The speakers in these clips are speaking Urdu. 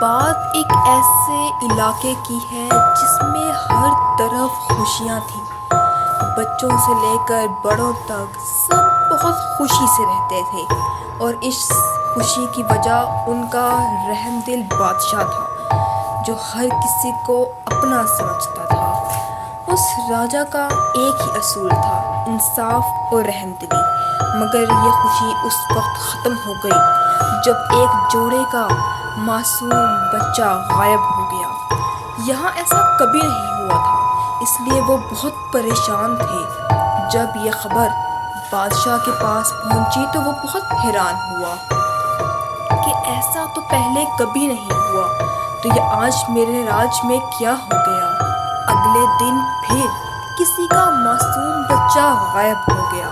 بات ایک ایسے علاقے کی ہے جس میں ہر طرف خوشیاں تھیں۔ بچوں سے لے کر بڑوں تک سب بہت خوشی سے رہتے تھے، اور اس خوشی کی وجہ ان کا رحم دل بادشاہ تھا جو ہر کسی کو اپنا سمجھتا تھا۔ اس راجا کا ایک ہی اصول تھا، انصاف اور رحم دلی، مگر یہ خوشی اس وقت ختم ہو گئی جب ایک جوڑے کا معصوم بچہ غائب ہو گیا۔ یہاں ایسا کبھی نہیں ہوا تھا، اس لیے وہ بہت پریشان تھے۔ جب یہ خبر بادشاہ کے پاس پہنچی تو وہ بہت حیران ہوا کہ ایسا تو پہلے کبھی نہیں ہوا، تو یہ آج میرے راج میں کیا ہو گیا؟ اگلے دن پھر کسی کا معصوم بچہ غائب ہو گیا۔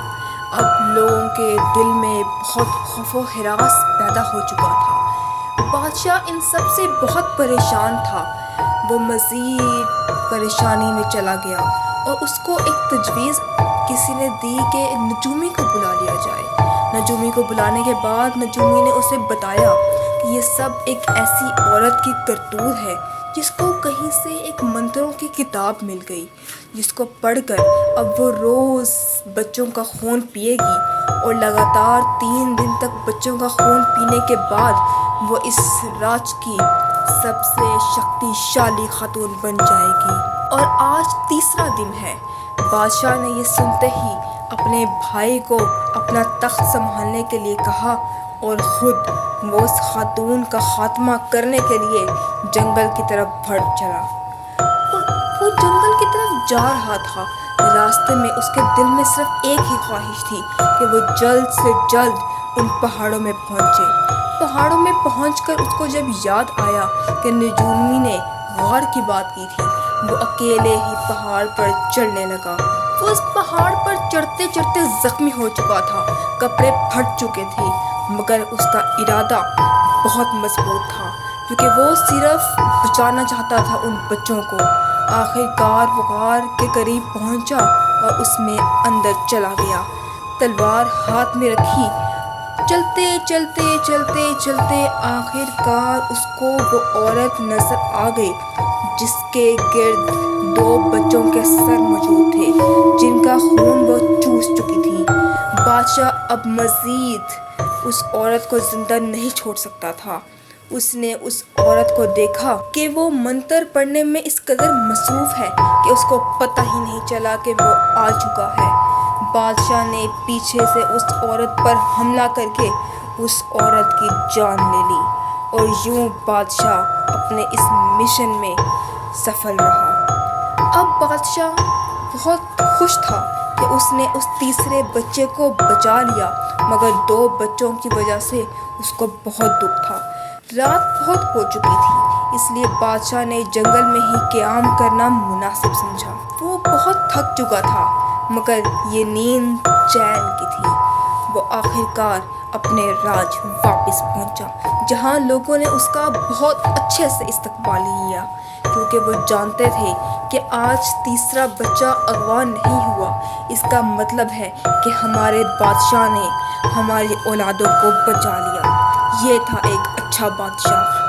اب لوگوں کے دل میں بہت خوف و ہراس پیدا ہو چکا تھا۔ بادشاہ ان سب سے بہت پریشان تھا۔ وہ مزید پریشانی میں چلا گیا اور اس کو ایک تجویز کسی نے دی کہ نجومی کو بلا لیا جائے۔ نجومی کو بلانے کے بعد نجومی نے اسے بتایا کہ یہ سب ایک ایسی عورت کی کرتوت ہے جس کو کہیں سے ایک منتروں کی کتاب مل گئی، جس کو پڑھ کر اب وہ روز بچوں کا خون پیے گی، اور لگاتار 3 دن تک بچوں کا خون پینے کے بعد وہ اس راج کی سب سے شکتیشالی خاتون بن جائے گی۔ اور آج تیسرا دن ہے۔ بادشاہ نے یہ سنتے ہی اپنے بھائی کو اپنا تخت سنبھالنے کے لیے کہا، اور خود وہ اس خاتون کا خاتمہ کرنے کے لیے جنگل کی طرف بڑھ چلا۔ اور وہ جنگل کی طرف جا رہا تھا۔ راستے میں اس کے دل میں صرف ایک ہی خواہش تھی کہ وہ جلد سے جلد ان پہاڑوں میں پہنچے۔ پہاڑوں میں پہنچ کر اس کو جب یاد آیا کہ نجومی نے غار کی بات کی تھی، وہ اکیلے ہی پہاڑ پر چڑھنے لگا۔ وہ اس پہاڑ پر چڑھتے چڑھتے زخمی ہو چکا تھا، کپڑے پھٹ چکے تھے، مگر اس کا ارادہ بہت مضبوط تھا، کیونکہ وہ صرف بچانا چاہتا تھا ان بچوں کو۔ آخر کار وہ غار کے قریب پہنچا اور اس میں اندر چلا گیا، تلوار ہاتھ میں رکھی۔ چلتے چلتے چلتے چلتے آخر کار اس کو وہ عورت نظر آ گئی جس کے گرد 2 بچوں کے سر موجود تھے، جن کا خون وہ چوس چکی تھی۔ بادشاہ اب مزید اس عورت کو زندہ نہیں چھوڑ سکتا تھا۔ اس نے اس عورت کو دیکھا کہ وہ منتر پڑھنے میں اس قدر مصروف ہے کہ اس کو پتہ ہی نہیں چلا کہ وہ آ چکا ہے۔ بادشاہ نے پیچھے سے اس عورت پر حملہ کر کے اس عورت کی جان لے لی، اور یوں بادشاہ اپنے اس مشن میں سفل رہا۔ اب بادشاہ بہت خوش تھا کہ اس نے اس تیسرے بچے کو بچا لیا، مگر 2 بچوں کی وجہ سے اس کو بہت دکھ تھا۔ رات بہت ہو چکی تھی، اس لیے بادشاہ نے جنگل میں ہی قیام کرنا مناسب سمجھا۔ وہ بہت تھک چکا تھا، مگر یہ نیند چین کی تھی۔ وہ آخر کار اپنے راج واپس پہنچا، جہاں لوگوں نے اس کا بہت اچھے سے استقبال لیا، کیونکہ وہ جانتے تھے کہ آج تیسرا بچہ اغوا نہیں ہوا۔ اس کا مطلب ہے کہ ہمارے بادشاہ نے ہماری اولادوں کو بچا لیا۔ یہ تھا ایک اچھا بادشاہ۔